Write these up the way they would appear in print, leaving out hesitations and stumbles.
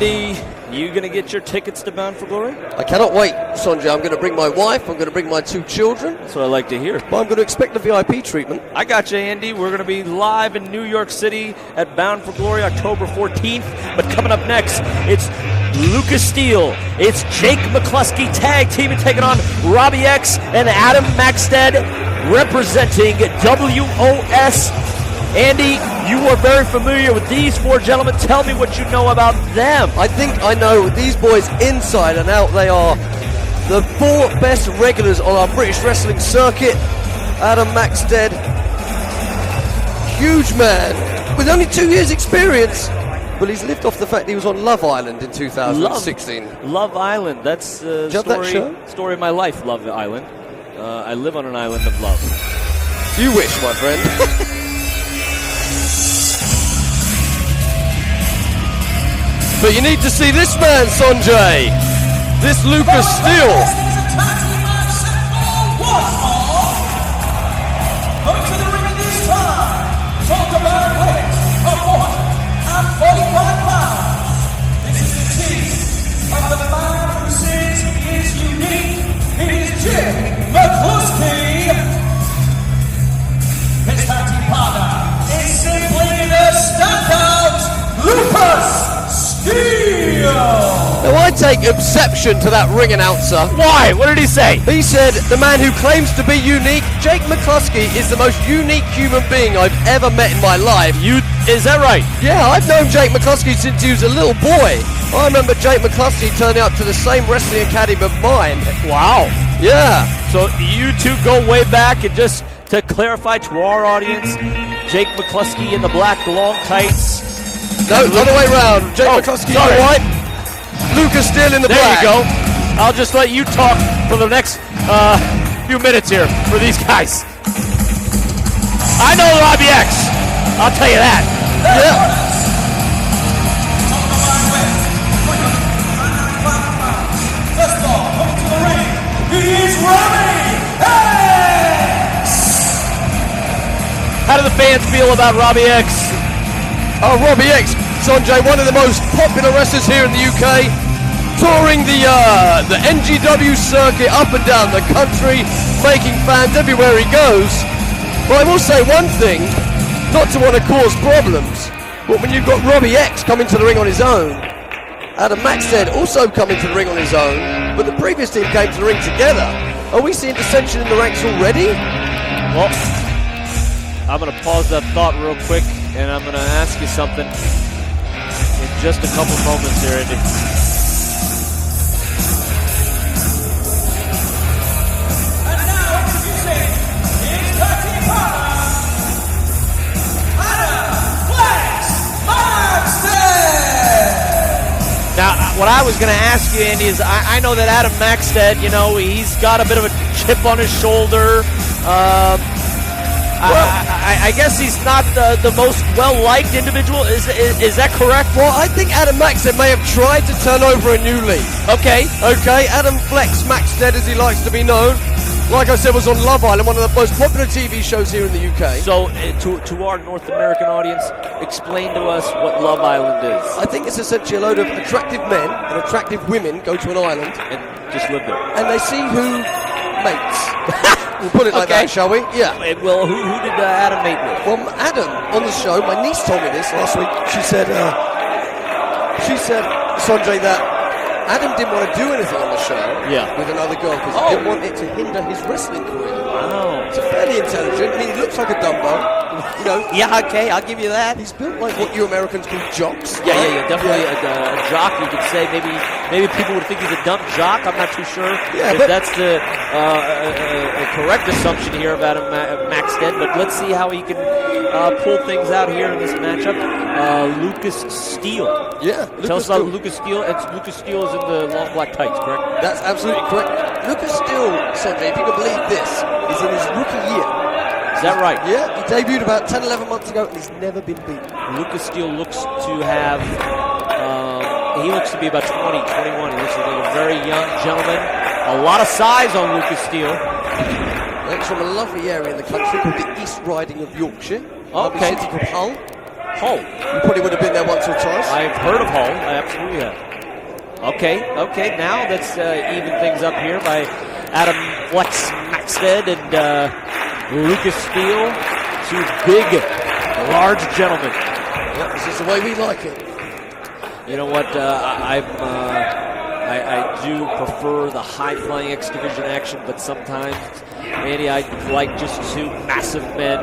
Andy, you going to get your tickets to Bound for Glory? I cannot wait, Sanjay. I'm going to bring my wife. I'm going to bring my 2 children. That's what I like to hear. But I'm going to expect the VIP treatment. I got you, Andy. We're going to be live in New York City at Bound for Glory October 14th. But coming up next, it's Lucas Steele. It's Jake McCluskey tag team and taking on Robbie X and Adam Maxted representing WOS. Andy, you are very familiar with these 4 gentlemen. Tell me what you know about them. I think I know these boys inside and out. They are the 4 best regulars on our British wrestling circuit. Adam Maxted, huge man, with only 2 years experience. Well, he's lived off the fact that he was on Love Island in 2016. Love Island, that's the story of my life, Love Island. I live on an island of love. You wish, my friend. But you need to see this man, Sanjay. This Lucas Steele. Going to the ring at this time. Talk about a weight of 145 pounds. This is the team of the man who says he is unique. It is Jake McCluskey. His tag team partner is simply the standout Lucas Steele. Now I take exception to that ring announcer. Why? What did he say? He said, the man who claims to be unique, Jake McCluskey, is the most unique human being I've ever met in my life. Is that right? Yeah, I've known Jake McCluskey since he was a little boy. I remember Jake McCluskey turning up to the same wrestling academy of mine. Wow. Yeah. So you two go way back, and just to clarify to our audience, Jake McCluskey in the black long tights. No, other way around. Jake McCluskey in the white, Lucas Steele in the black. There you go. I'll just let you talk for the next few minutes here for these guys. I know Robbie X. I'll tell you that. Yeah. First of all, coming to the ring, he is Robbie X. How do the fans feel about Robbie X? Oh, Robbie X, Sanjay, one of the most popular wrestlers here in the UK, touring the NGW circuit up and down the country, making fans everywhere he goes. But I will say one thing, not to want to cause problems, but when you've got Robbie X coming to the ring on his own, Adam Maxted also coming to the ring on his own, but the previous team came to the ring together. Are we seeing dissension in the ranks already? Well, I'm going to pause that thought real quick, and I'm going to ask you something in just a couple moments here, Andy. And now introducing his tag team partner, Adam Maxted. Now, what I was going to ask you, Andy, is I know that Adam Maxted, you know, he's got a bit of a chip on his shoulder. I guess he's not the most well-liked individual. Is that correct? Well, I think Adam Maxted may have tried to turn over a new leaf. Okay. Adam Flex Maxted, as he likes to be known, like I said, was on Love Island, one of the most popular TV shows here in the UK. So, to our North American audience, explain to us what Love Island is. I think it's essentially a load of attractive men and attractive women go to an island And just live there. and they see who mates. We'll put it like that, shall we? Yeah. Well, who did Adam mate with? Well, Adam, on the show, my niece told me this last week. She said, Sanjay, that Adam didn't want to do anything on the show with another girl because he didn't want it to hinder his wrestling career. Wow. He's fairly intelligent. I mean, he looks like a Dumbo. You know, Yeah, okay, I'll give you that. he's built like what you Americans call jocks. Yeah, definitely a jock, you could say. Maybe people would think he's a dumb jock. I'm not too sure if that's the correct assumption here about Maxted, but let's see how he can pull things out here in this matchup. Lucas Steele. Yeah. Tell us about Lucas Steele. Lucas Steele is in the long black tights, correct? That's absolutely correct. Lucas Steele, Sanjay, if you can believe this, is in his rookie year. Is that right? Yeah, he debuted about 10, 11 months ago, and he's never been beaten. Lucas Steele looks to have, he looks to be about 20, 21. He looks like a very young gentleman. A lot of size on Lucas Steele. He's from a lovely area in the country called the East Riding of Yorkshire. Lovely Okay. city called Hull. Hull. You probably would have been there once or twice. I've heard of Hull. I absolutely have. Okay. Now let's even things up here by Adam Flex Maxted and Lucas Steele. Two big, large gentlemen. Yep, this is the way we like it. You know what? I do prefer the high-flying X Division action, but sometimes, Andy, I like just two massive men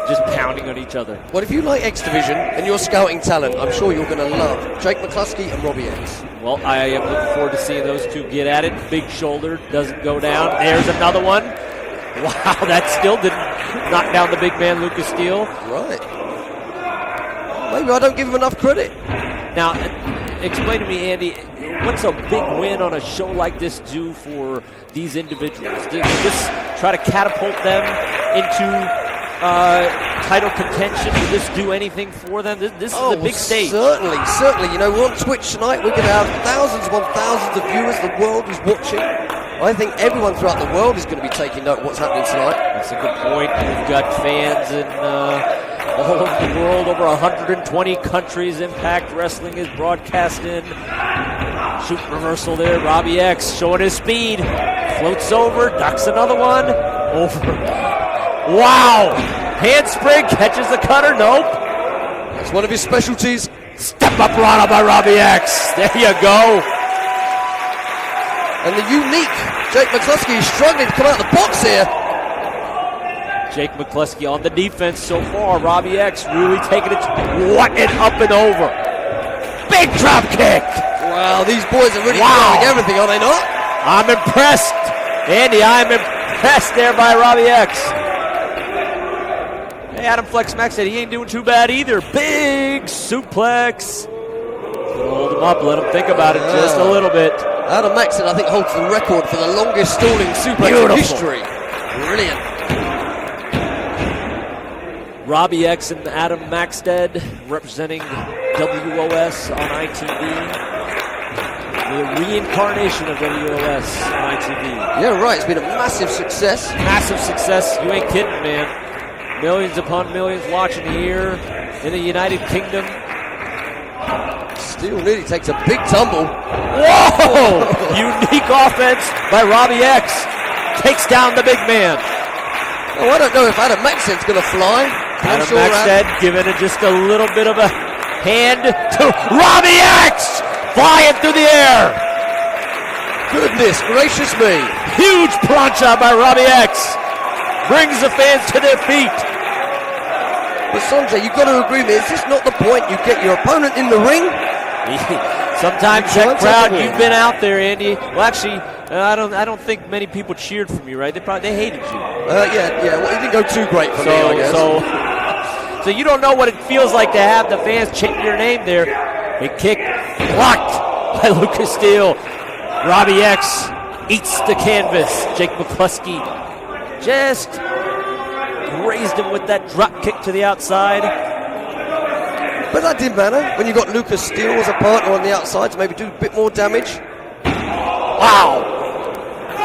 just pounding on each other. Well, if you like X Division and you're scouting talent, I'm sure you're going to love Jake McCluskey and Robbie X. Well, I am looking forward to seeing those two get at it. Big shoulder, doesn't go down. There's another one. Wow, that still didn't knock down the big man, Lucas Steele. Right. Maybe I don't give him enough credit. Now, explain to me, Andy, what's a big win on a show like this do for these individuals? Does this try to catapult them into title contention? Will this do anything for them? This is a big stage. Certainly. You know, we're on Twitch tonight. We're going to have thousands upon thousands of viewers. The world is watching. I think everyone throughout the world is going to be taking note of what's happening tonight. That's a good point. We've got fans in all over the world, over 120 countries. Impact Wrestling is broadcast in. Shoot reversal there. Robbie X showing his speed. Floats over, ducks another one. Over. Wow! Handspring, catches the cutter. Nope. That's one of his specialties. Step up Rana by Robbie X. There you go. And the unique Jake McCluskey is struggling to come out of the box here. Jake McCluskey on the defense so far. Robbie X really taking it. What an up and over. Big drop kick. Wow, these boys are really throwing everything, are they not? I'm impressed. Andy, I'm impressed there by Robbie X. Hey, Adam Flex Max said he ain't doing too bad either. Big suplex. Hold him up, let him think about it just a little bit. Adam Maxted, I think, holds the record for the longest stalling suplex in history. Brilliant. Robbie X and Adam Maxted representing WOS on ITV. The reincarnation of WOS on ITV. Yeah, right. It's been a massive success. Massive success. You ain't kidding, man. Millions upon millions watching here in the United Kingdom. Steele nearly takes a big tumble. Whoa! Unique offense by Robbie X. Takes down the big man. Oh, I don't know if Adam Maxted's going to fly. Adam Maxted giving it just a little bit of a hand to Robbie X. Flying through the air. Goodness gracious me. Huge plancha by Robbie X. Brings the fans to their feet. But Sanjay, you've got to agree with me. Is this not the point? You get your opponent in the ring. Sometimes that crowd, you've been out there, Andy. Well, actually, I don't think many people cheered for you, right? They hated you. Yeah. Well, it didn't go too great for me, I guess. So you don't know what it feels like to have the fans chant your name there. Big kick blocked by Lucas Steele. Robbie X eats the canvas. Jake McCluskey just grazed him with that drop kick to the outside. But that didn't matter when you got Lucas Steele as a partner on the outside to maybe do a bit more damage. Wow!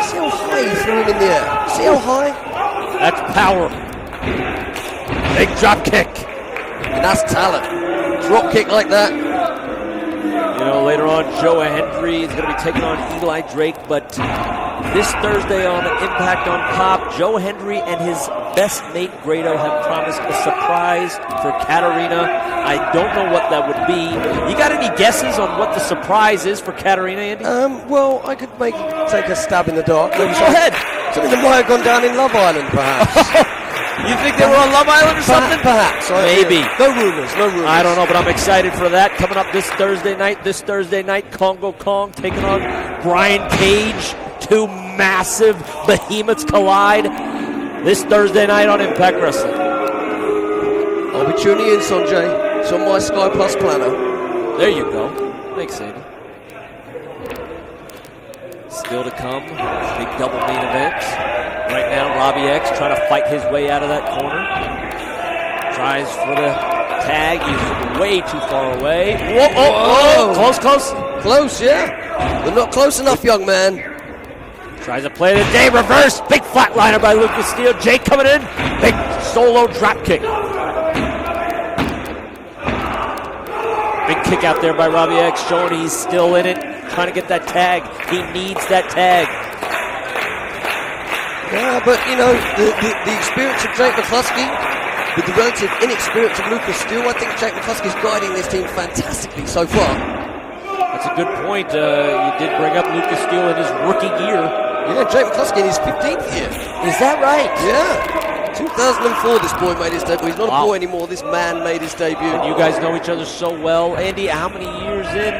See how high he threw him in the air? See how high? That's power. Big drop kick. And that's talent. Drop kick like that. You know, later on, Joe Hendry is going to be taking on Eli Drake, but this Thursday on Impact on Pop, Joe Hendry and his best mate Grado have promised a surprise for Katarina. I don't know what that would be. You got any guesses on what the surprise is for Katarina, Andy? Well, I could take a stab in the dark. Go ahead. Something that might have gone down in Love Island, perhaps. You think they were on Love Island or something? Perhaps. Maybe. No rumors. I don't know, but I'm excited for that. Coming up this Thursday night, Congo Kong taking on Brian Cage. Two massive behemoths collide this Thursday night on Impact Wrestling. I'll be tuning in, Sanjay. It's on my Sky Plus planner. There you go. Thanks, Andy. Still to come, big double main event. Right now, Robbie X trying to fight his way out of that corner. Tries for the tag. He's way too far away. Whoa. Close, yeah. But not close enough, young man. Tries to play the day reverse. Big flatliner by Lucas Steele. Jake coming in. Big solo drop kick. Big kick out there by Robbie X, showing he's still in it, trying to get that tag. He needs that tag. Yeah, but you know, the experience of Jake McCluskey with the relative inexperience of Lucas Steele, I think Jake McCluskey's guiding this team fantastically so far. That's a good point. You did bring up Lucas Steele in his rookie year. Yeah, Jake McCluskey in his 15th year. Is that right? Yeah. 2004 this boy made his debut. He's not a boy anymore. This man made his debut. And you guys know each other so well. Andy, how many years in?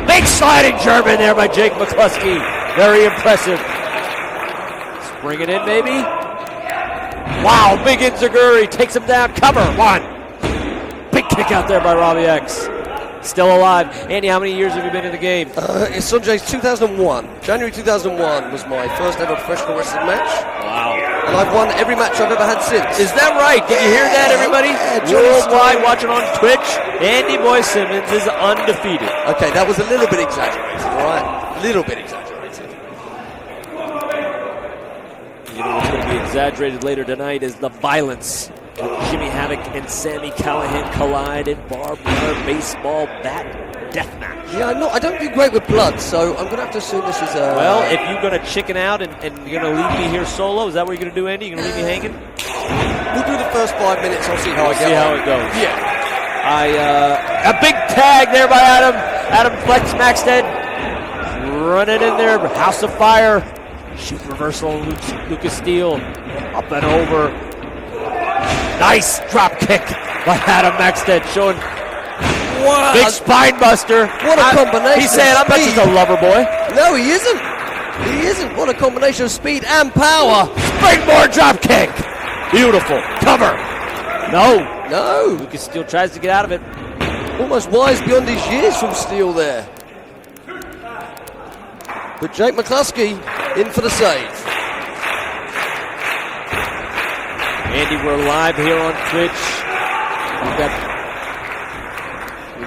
Big sliding German there by Jake McCluskey. Very impressive. Bring it in, maybe. Wow, big enziguri takes him down. Cover, one. Big kick out there by Robbie X. Still alive. Andy, how many years have you been in the game? It's Sanjay's 2001. January 2001 was my first ever professional wrestling match. Wow. And I've won every match I've ever had since. Is that right? Did you hear that, everybody? Worldwide, watching on Twitch, Andy Boy Simmons is undefeated. Okay, that was a little bit exaggerated, all right? A little bit exaggerated. You know what's going to be exaggerated later tonight is the violence. Jimmy Havoc and Sami Callihan collide in barbed wire baseball bat death match. Yeah, I don't do great with blood, so I'm going to have to assume this is a... Well, if you're going to chicken out and you're going to leave me here solo, is that what you're going to do, Andy? You're going to leave me hanging? We'll do the first 5 minutes. I'll see how I get on. See how it goes. Yeah. A big tag there by Adam. Adam Flex Maxted. Running in there. House of Fire. Shoot reversal on Lucas Steele. Up and over. Nice drop kick by Adam Maxted, showing big spine buster. What a combination. He's saying, I'm not just a lover boy. No, he isn't. He isn't. What a combination of speed and power. Springboard drop kick. Beautiful. Cover. No. No. Lucas Steele tries to get out of it. Almost wise beyond his years from Steele there. But Jake McCluskey in for the save. Andy, we're live here on Twitch.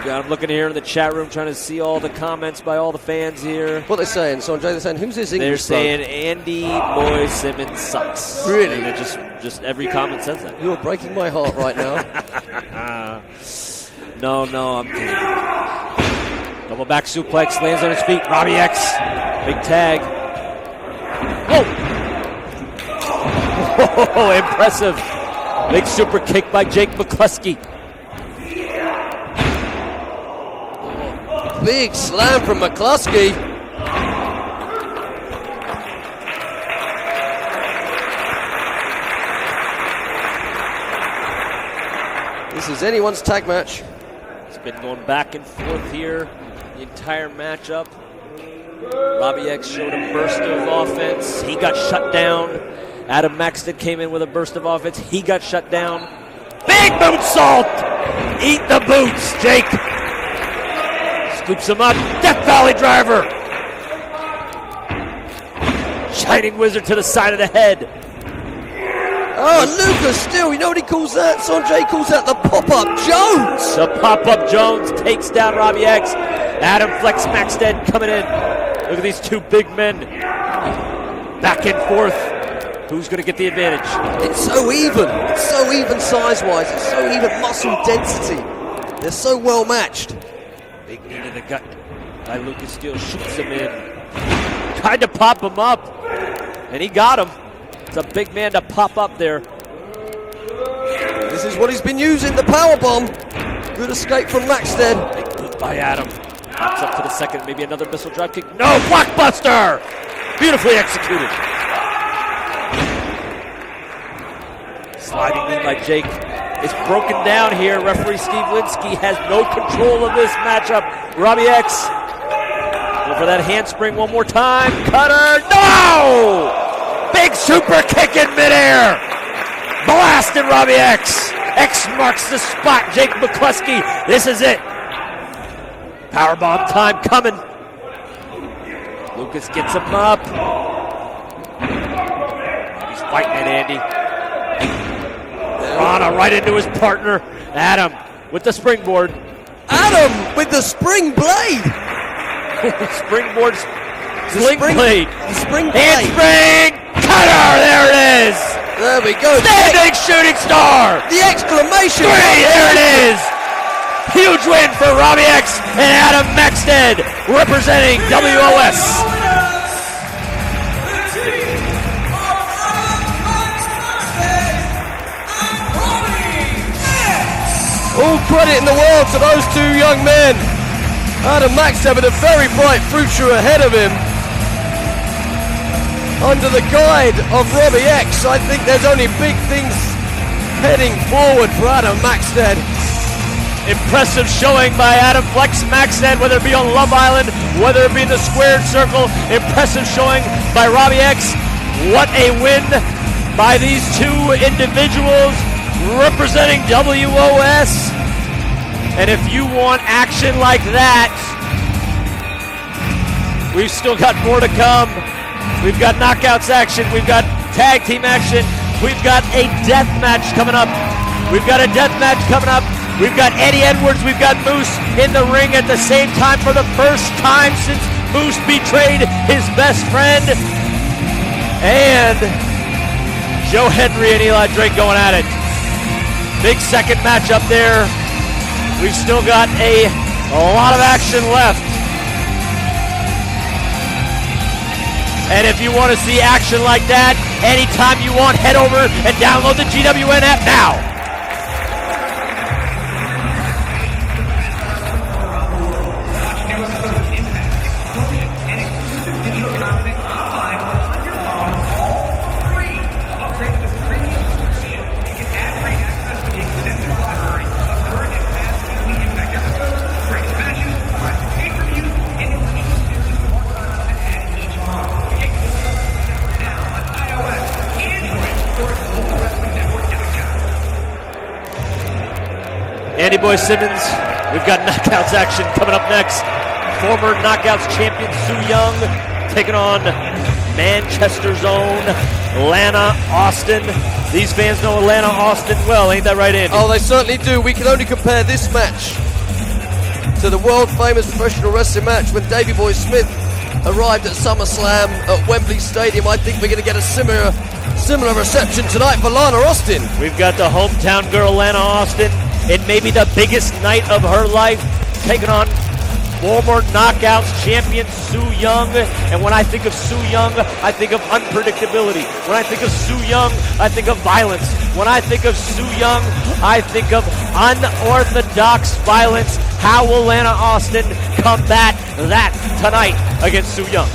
I'm looking here in the chat room trying to see all the comments by all the fans here. What are they saying, Sanjay? They're saying, who's this English They're saying Andy Boy Simmons sucks. Really? And it just every comment says that. You're breaking my heart right now. No, I'm kidding. Double back suplex, lands on his feet. Robbie X, big tag. Oh, impressive. Big super kick by Jake McCluskey. Big slam from McCluskey. This is anyone's tag match. It's been going back and forth here the entire matchup. Robbie X showed a burst of offense. He got shut down. Adam Maxted came in with a burst of offense. He got shut down. Big boot salt! Eat the boots, Jake. Scoops him up. Death Valley driver. Shining Wizard to the side of the head. Oh, Lucas Steele, you know what he calls that? Sanjay calls that the pop-up Jones. The pop-up Jones takes down Robbie X. Adam Flex Maxted coming in. Look at these two big men. Back and forth. Who's going to get the advantage? It's so even. It's so even size-wise. It's so even muscle density. They're so well matched. Big knee to the gut by Lucas Steele. Shoots him in. Tried to pop him up. And he got him. It's a big man to pop up there. This is what he's been using, the powerbomb. Good escape from Maxted. Big boot by Adam. Pops up to the second. Maybe another missile drop kick. No! Blockbuster! Beautifully executed. Sliding knee by Jake. It's broken down here. Referee Steve Linsky has no control of this matchup. Robbie X. Go for that handspring one more time. Cutter. No! Big super kick in midair. Blasted Robbie X. X marks the spot. Jake McCluskey. This is it. Powerbomb time coming. Lucas gets him up. He's fighting it, Andy. Rana right into his partner. Adam with the springboard. Adam with the spring blade. Springboard sling blade. The spring blade. Handspring. Cutter. There it is. There we go. Standing shooting star. The exclamation. Three. There it is. Huge win for Robbie X and Adam Maxted representing WOS. All credit in the world to those two young men. Adam Maxted with a very bright future ahead of him. Under the guide of Robbie X, I think there's only big things heading forward for Adam Maxted. Impressive showing by Adam Flex Maxted, whether it be on Love Island, whether it be in the squared circle. Impressive showing by Robbie X. What a win by these two individuals representing WOS. And if you want action like that, we've still got more to come. We've got knockouts action. We've got tag team action. We've got a death match coming up. We've got a death match coming up. We've got Eddie Edwards. We've got Moose in the ring at the same time for the first time since Moose betrayed his best friend. And Joe Henry and Eli Drake going at it. Big second match up there. We've still got a lot of action left. And if you want to see action like that, anytime you want, head over and download the GWN app now. Andy Boy Simmons, we've got knockouts action coming up next. Former knockouts champion Sue Young taking on Manchester's own Lana Austin. These fans know Lana Austin well, ain't that right, Andy? Oh, they certainly do. We can only compare this match to the world famous professional wrestling match when Davey Boy Smith arrived at SummerSlam at Wembley Stadium. I think we're going to get a similar reception tonight for Lana Austin. We've got the hometown girl Lana Austin. It may be the biggest night of her life, taking on former knockouts champion Sue Young. And when I think of Sue Young, I think of unpredictability. When I think of Sue Young, I think of violence. When I think of Sue Young, I think of unorthodox violence. How will Lana Austin combat that tonight against Sue Young?